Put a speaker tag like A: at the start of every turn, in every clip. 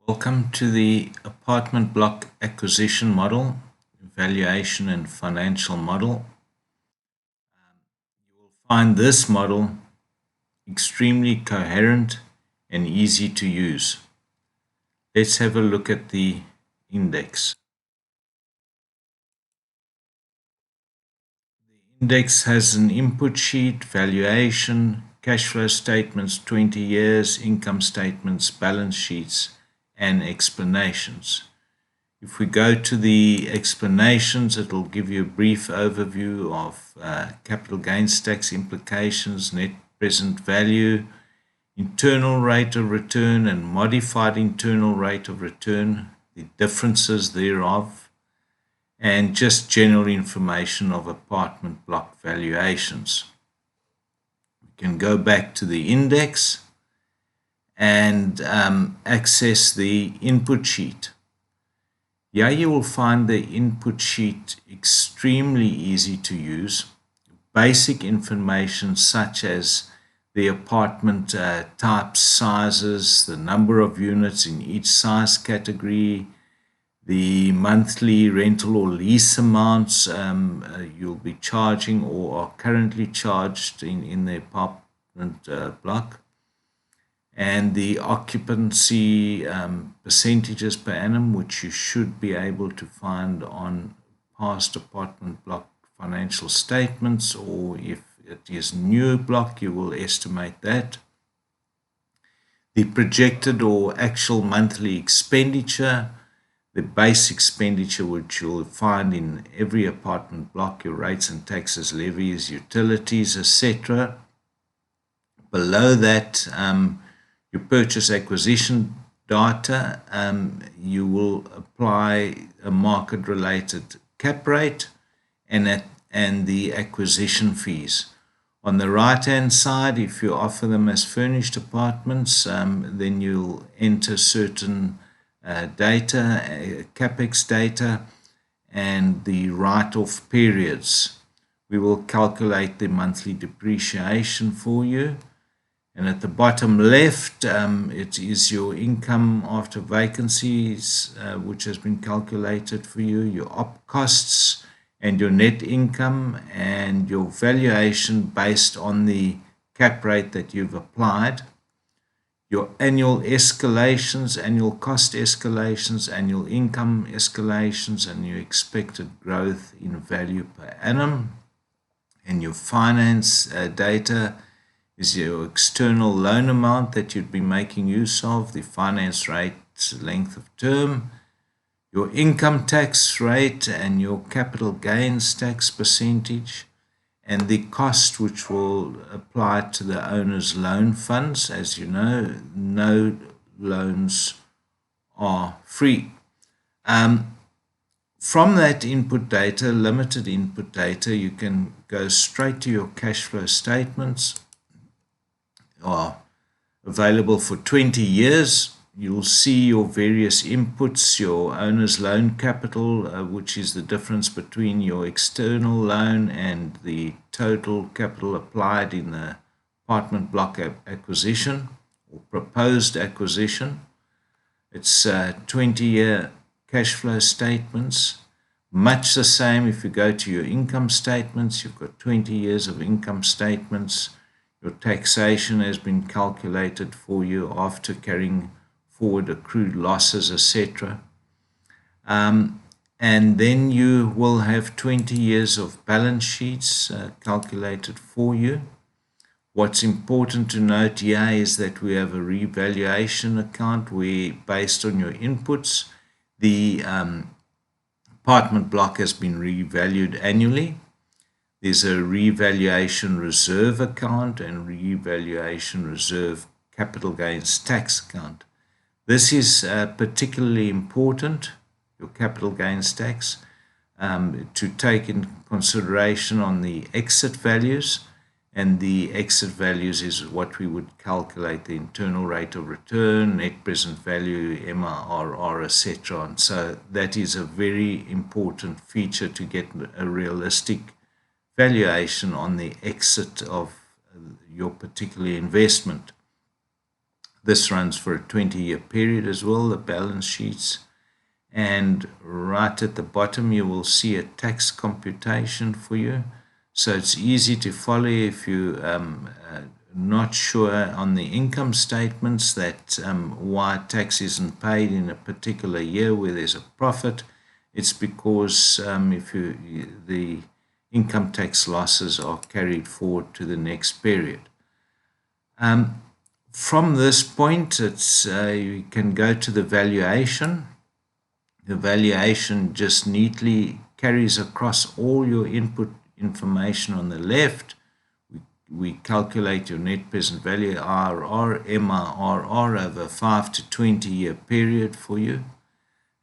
A: Welcome to the apartment block acquisition model, valuation and financial model. You will find this model extremely coherent and easy to use. Let's have a look at the index. The index has an input sheet, valuation, cash flow statements, 20 years, income statements, balance sheets, and explanations. If we go to the explanations, it will give you a brief overview of capital gains tax implications, net present value, internal rate of return and modified internal rate of return, the differences thereof, and just general information of apartment block valuations. We can go back to the index and access the input sheet. Here you will find the input sheet extremely easy to use. Basic information such as the apartment types, sizes, the number of units in each size category, the monthly rental or lease amounts you'll be charging or are currently charged in the apartment block, and the occupancy percentages per annum, which you should be able to find on past apartment block financial statements, or if it is new block, you will estimate that. The projected or actual monthly expenditure, the base expenditure which you'll find in every apartment block, your rates and taxes, levies, utilities, etc. Below that, your purchase acquisition data, you will apply a market related cap rate and the acquisition fees. On the right hand side, if you offer them as furnished apartments, then you'll enter certain data, capex data, and the write-off periods. We will calculate the monthly depreciation for you. And at the bottom left, it is your income after vacancies, which has been calculated for you, your op costs, and your net income, and your valuation based on the cap rate that you've applied, your annual escalations, annual cost escalations, annual income escalations, and your expected growth in value per annum, and your finance data is your external loan amount that you'd be making use of, the finance rate, length of term, your income tax rate and your capital gains tax percentage, and the cost which will apply to the owner's loan funds. As you know, no loans are free. From that input data, limited input data, you can go straight to your cash flow statements. Are available for 20 years. You'll see your various inputs, your owner's loan capital, which is the difference between your external loan and the total capital applied in the apartment block acquisition or proposed acquisition. It's 20-year cash flow statements. Much the same if you go to your income statements, you've got 20 years of income statements. Your taxation has been calculated for you after carrying forward accrued losses, etc. And then you will have 20 years of balance sheets calculated for you. What's important to note here is that we have a revaluation account where, based on your inputs, the apartment block has been revalued annually. There's a revaluation reserve account and revaluation reserve capital gains tax account. This is particularly important, your capital gains tax, to take in consideration on the exit values. And the exit values is what we would calculate the internal rate of return, net present value, MRR, etc. And so that is a very important feature to get a realistic valuation on the exit of your particular investment. This runs for a 20-year period as well, the balance sheets. And right at the bottom, you will see a tax computation for you. So it's easy to follow if you not sure on the income statements that why tax isn't paid in a particular year where there's a profit. It's because the income tax losses are carried forward to the next period. From this point, you can go to the valuation. The valuation just neatly carries across all your input information on the left. We calculate your net present value, IRR, MIRR, over a 5 to 20 year period for you,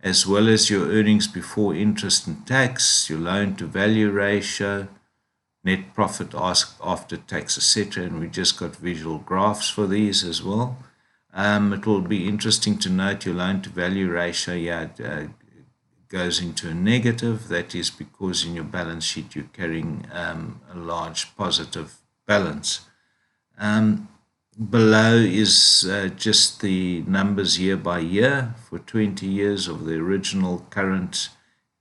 A: as well as your earnings before interest and tax, your loan to value ratio, net profit after tax, etc. And we just got visual graphs for these as well. It will be interesting to note your loan to value ratio goes into a negative. That is because in your balance sheet you're carrying a large positive balance. Below is just the numbers year by year for 20 years of the original, current,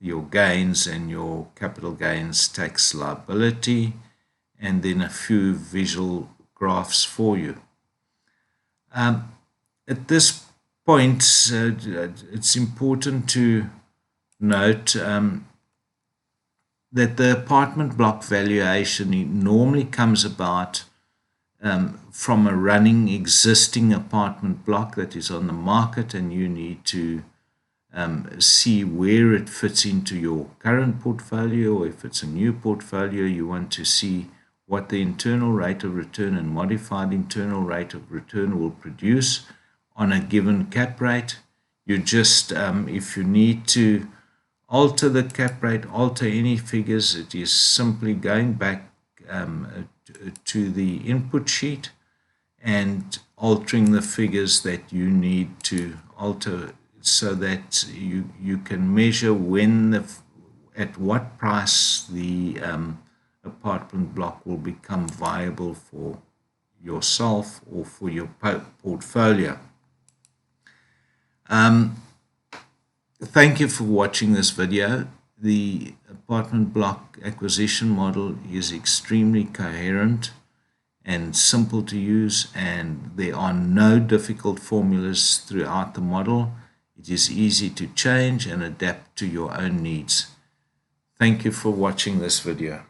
A: your gains and your capital gains tax liability, and then a few visual graphs for you. At this point, it's important to note that the apartment block valuation normally comes about from a running existing apartment block that is on the market, and you need to see where it fits into your current portfolio, or if it's a new portfolio, you want to see what the internal rate of return and modified internal rate of return will produce on a given cap rate. You just, if you need to alter the cap rate, alter any figures, it is simply going back to the input sheet and altering the figures that you need to alter, so that you can measure at what price the apartment block will become viable for yourself or for your portfolio. Thank you for watching this video. The apartment block acquisition model is extremely coherent and simple to use, and there are no difficult formulas throughout the model. It is easy to change and adapt to your own needs. Thank you for watching this video.